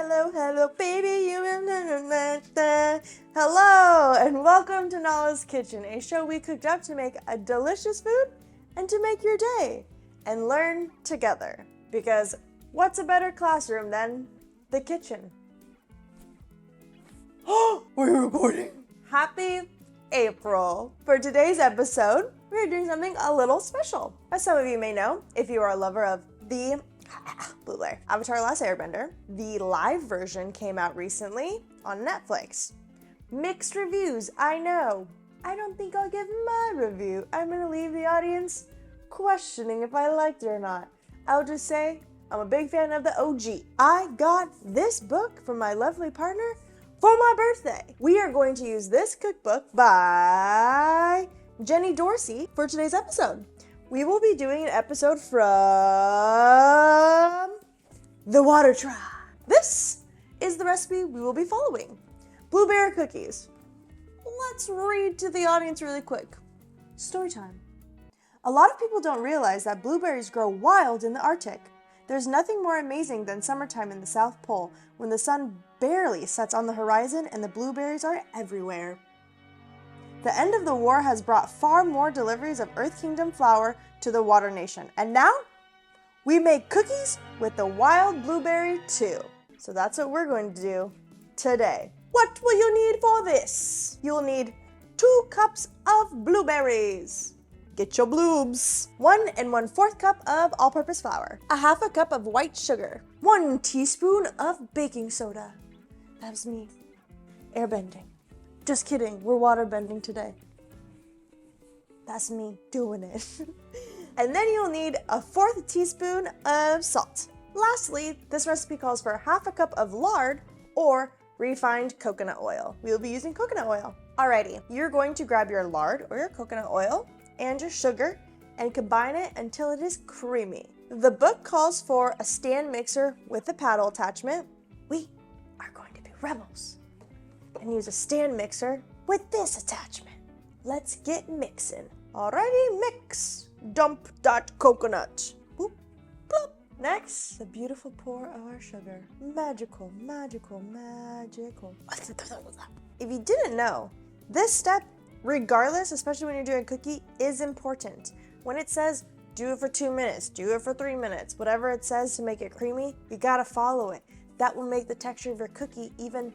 hello, baby, hello, and welcome to Nala's Kitchen, a show we cooked up to make a delicious food and to make your day and learn together. Because what's a better classroom than the kitchen? Oh, we're recording. Happy April. For today's episode, we're doing something a little special. As some of you may know, if you are a lover of the Blueberry Avatar: Last Airbender, the live version came out recently on Netflix. Mixed reviews, I know. I don't think I'll give my review. I'm gonna leave the audience questioning if I liked it or not. I'll just say I'm a big fan of the OG. I got this book from my lovely partner for my birthday. We are going to use this cookbook by Jenny Dorsey for today's episode. We will be doing an episode from The Water Tribe. This is the recipe we will be following. Blueberry cookies. Let's read to the audience really quick. Story time. A lot of people don't realize that blueberries grow wild in the Arctic. There's nothing more amazing than summertime in the South Pole when the sun barely sets on the horizon and the blueberries are everywhere. The end of the war has brought far more deliveries of Earth Kingdom flour to the Water Nation. And now, we make cookies with the wild blueberry too. So that's what we're going to do today. What will you need for this? You'll need 2 cups of blueberries. Get your bloobs. 1 1/4 cup of all-purpose flour. 1/2 cup of white sugar. 1 teaspoon of baking soda. That was me. Airbending. Just kidding, we're water bending today. That's me doing it. And then you'll need 1/4 teaspoon of salt. Lastly, this recipe calls for 1/2 cup of lard or refined coconut oil. We will be using coconut oil. Alrighty, you're going to grab your lard or your coconut oil and your sugar and combine it until it is creamy. The book calls for a stand mixer with a paddle attachment. We are going to be rebels and use a stand mixer with this attachment. Let's get mixing. Alrighty, mix. Dump that coconut. Boop, bloop. Next, the beautiful pour of our sugar. Magical, magical, magical. If you didn't know, this step, regardless, especially when you're doing a cookie, is important. When it says, do it for 2 minutes, do it for 3 minutes, whatever it says to make it creamy, you gotta follow it. That will make the texture of your cookie even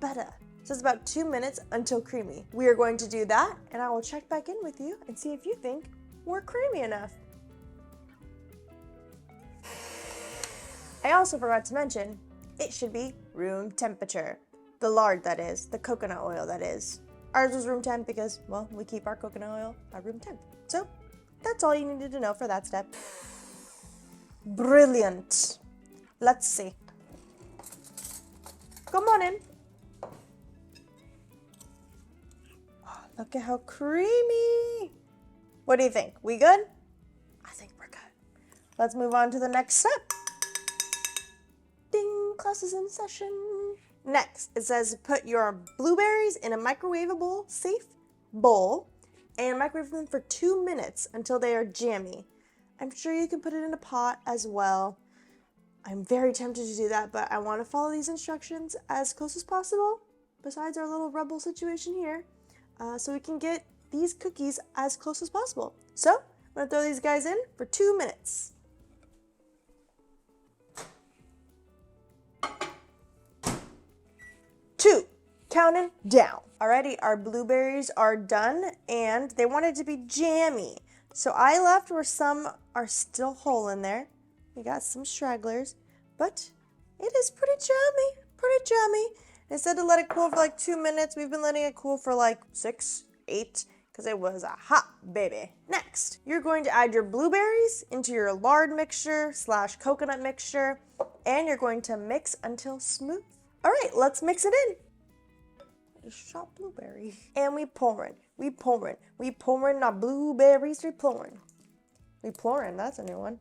better. So it's about 2 minutes until creamy. We are going to do that, and I will check back in with you and see if you think we're creamy enough. I also forgot to mention, it should be room temperature. The lard, that is, the coconut oil, that is. Ours was room temp because, well, we keep our coconut oil at room temp. So that's all you needed to know for that step. Brilliant. Let's see. Come on in. Look at how creamy. What do you think? We good? I think we're good. Let's move on to the next step. Ding, class is in session. Next, it says put your blueberries in a microwavable, safe bowl and microwave them for 2 minutes until they are jammy. I'm sure you can put it in a pot as well. I'm very tempted to do that, but I want to follow these instructions as close as possible, besides our little rebel situation here. So we can get these cookies as close as possible. So I'm gonna throw these guys in for 2 minutes. Two, counting down. Alrighty, our blueberries are done and they wanted to be jammy. So I left where some are still whole in there. We got some stragglers, but it is pretty jammy. Instead of let it cool for like 2 minutes, we've been letting it cool for like 6, 8, because it was a hot baby. Next, you're going to add your blueberries into your lard mixture / coconut mixture, and you're going to mix until smooth. All right, let's mix it in. Shot blueberry. And we pouring our blueberries, we pouring, that's a new one.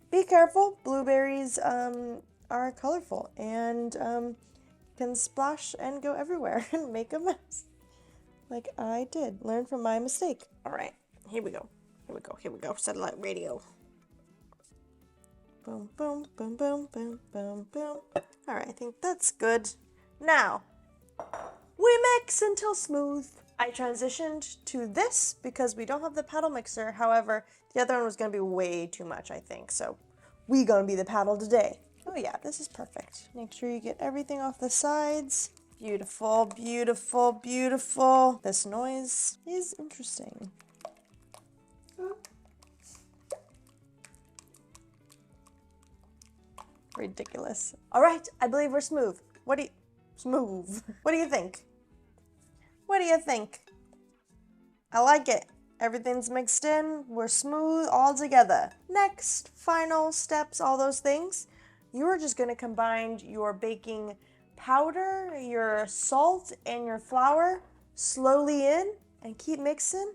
Be careful, blueberries are colorful and can splash and go everywhere and make a mess. Like I did. Learn from my mistake. All right, here we go. Satellite radio. boom, boom, boom, boom, boom, boom, boom. All right, I think that's good. Now, we mix until smooth. I transitioned to this because we don't have the paddle mixer. However, the other one was gonna be way too much, I think. So we gonna be the paddle today. Oh yeah, this is perfect. Make sure you get everything off the sides. Beautiful, beautiful, beautiful. This noise is interesting. Ridiculous. All right, I believe we're smooth. What do you think? What do you think? I like it. Everything's mixed in. We're smooth all together. Next, final steps, all those things. You are just gonna combine your baking powder, your salt, and your flour slowly in and keep mixing.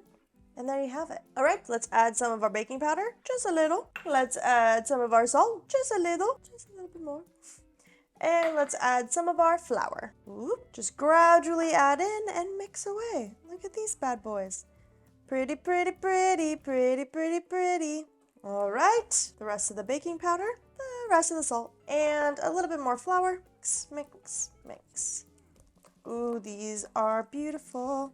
And there you have it. All right, let's add some of our baking powder, just a little. Let's add some of our salt, just a little bit more. And let's add some of our flour. Just gradually add in and mix away. Look at these bad boys. Pretty, pretty, pretty, pretty, pretty, pretty. All right, the rest of the baking powder, the rest of the salt, and a little bit more flour. Mix, mix, mix. Ooh, these are beautiful.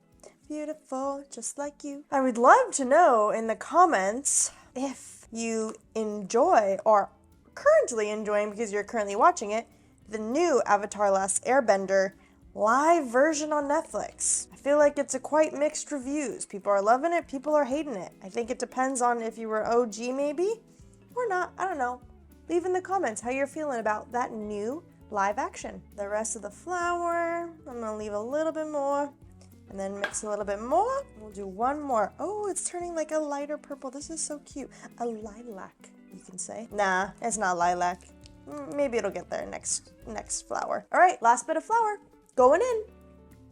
Beautiful, just like you. I would love to know in the comments if you enjoy or currently enjoying, because you're currently watching it, the new Avatar: Last Airbender live version on Netflix. I feel like it's a quite mixed reviews. People are loving it, people are hating it. I think it depends on if you were OG maybe or not. I don't know. Leave in the comments how you're feeling about that new live action. The rest of the flour, I'm gonna leave a little bit more. And then mix a little bit more. We'll do one more. Oh, it's turning like a lighter purple. This is so cute. A lilac, you can say. Nah, it's not lilac. Maybe it'll get there next flour. All right, last bit of flour going in.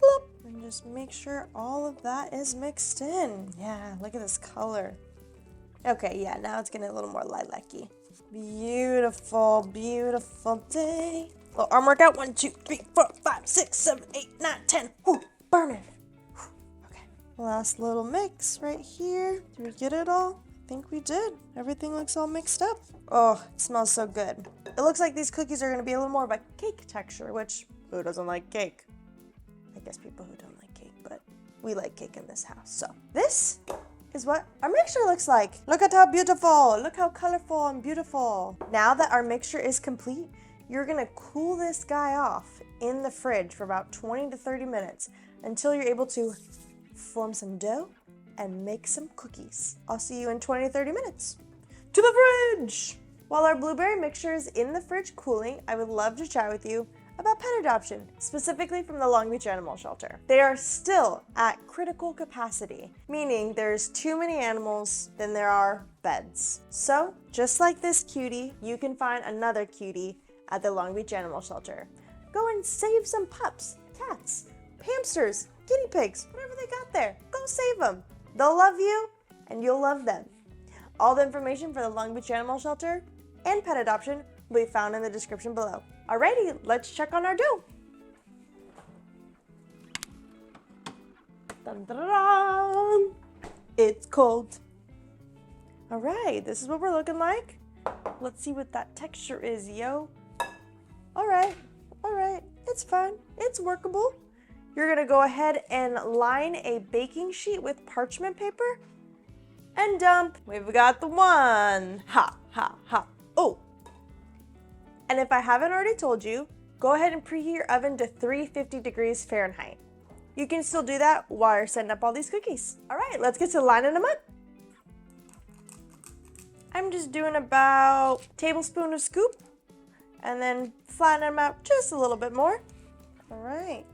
Bloop. And just make sure all of that is mixed in. Yeah, look at this color. Okay, yeah, now it's getting a little more lilac-y. Beautiful, beautiful day. Little arm workout. 1, 2, 3, 4, 5, 6, 7, 8, 9, 10. Whoo, burning. Last little mix right here. Did we get it all? I think we did. Everything looks all mixed up. Oh, it smells so good. It looks like these cookies are going to be a little more of a cake texture, which who doesn't like cake? I guess people who don't like cake, but we like cake in this house. So this is what our mixture looks like. Look at how beautiful. Look how colorful and beautiful. Now that our mixture is complete, you're going to cool this guy off in the fridge for about 20 to 30 minutes until you're able to form some dough and make some cookies. I'll see you in 20-30 minutes. To the fridge! While our blueberry mixture is in the fridge cooling, I would love to chat with you about pet adoption, specifically from the Long Beach Animal Shelter. They are still at critical capacity, meaning there's too many animals than there are beds. So, just like this cutie, you can find another cutie at the Long Beach Animal Shelter. Go and save some pups, cats, hamsters, guinea pigs, whatever they got there. Go save them. They'll love you and you'll love them. All the information for the Long Beach Animal Shelter and pet adoption will be found in the description below. Alrighty, let's check on our dough. Dun, dun, dun, dun. It's cold. Alright, this is what we're looking like. Let's see what that texture is, yo. Alright, it's fine. It's workable. You're gonna go ahead and line a baking sheet with parchment paper and dump. We've got the one. Ha, ha, ha. Oh. And if I haven't already told you, go ahead and preheat your oven to 350 degrees Fahrenheit. You can still do that while you're setting up all these cookies. All right, let's get to lining them up. I'm just doing about a tablespoon of scoop and then flatten them out just a little bit more. All right.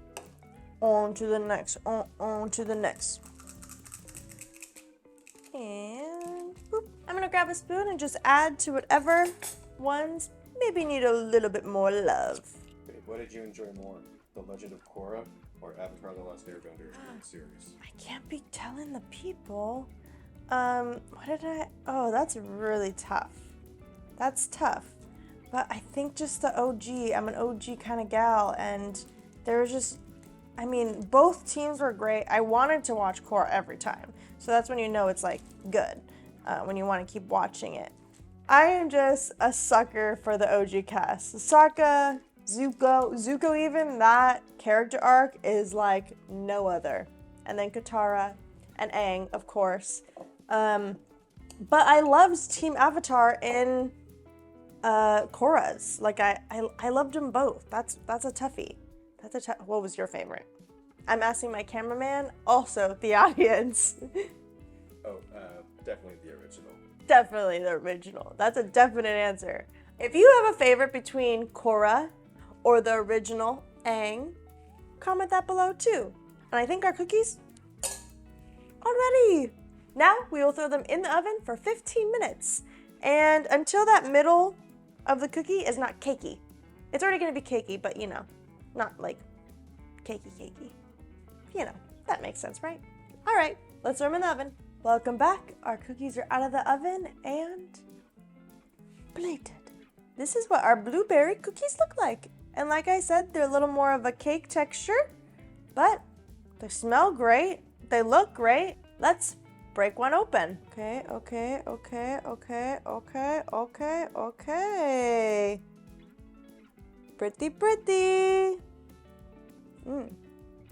On to the next, on to the next. And boop. I'm gonna grab a spoon and just add to whatever ones maybe need a little bit more love. Okay, what did you enjoy more, The Legend of Korra or Avatar: The Last Airbender series? I can't be telling the people. Oh, that's really tough. That's tough. But I think just the OG, I'm an OG kind of gal, and there was just, I mean, both teams were great. I wanted to watch Korra every time. So that's when you know it's like good, when you want to keep watching it. I am just a sucker for the OG cast. Sokka, Zuko even, that character arc is like no other. And then Katara and Aang, of course. But I loved Team Avatar in Korra's. Like I loved them both. That's a toughie. What was your favorite? I'm asking my cameraman, also the audience. Oh, definitely the original. Definitely the original. That's a definite answer. If you have a favorite between Korra or the original Aang, comment that below too. And I think our cookies are ready. Now we will throw them in the oven for 15 minutes. And until that middle of the cookie is not cakey. It's already going to be cakey, but you know, not like cakey. You know, that makes sense, right? All right, let's throw them in the oven. Welcome back. Our cookies are out of the oven and plated. This is what our blueberry cookies look like. And like I said, they're a little more of a cake texture, but they smell great. They look great. Let's break one open. Okay. Pretty.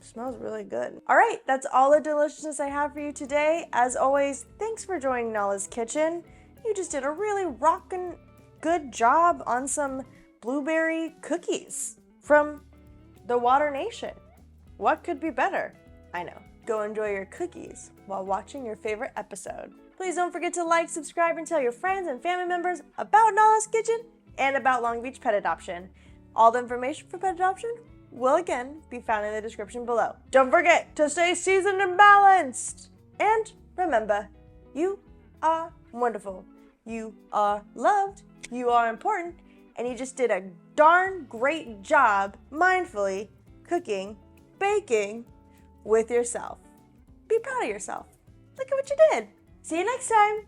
Smells really good. All right, that's all the deliciousness I have for you today. As always, thanks for joining Nala's Kitchen. You just did a really rockin' good job on some blueberry cookies from the Water Nation. What could be better? I know. Go enjoy your cookies while watching your favorite episode. Please don't forget to like, subscribe, and tell your friends and family members about Nala's Kitchen and about Long Beach Pet Adoption. All the information for pet adoption will again be found in the description below. Don't forget to stay seasoned and balanced. And remember, you are wonderful. You are loved. You are important. And you just did a darn great job mindfully cooking, baking with yourself. Be proud of yourself. Look at what you did. See you next time.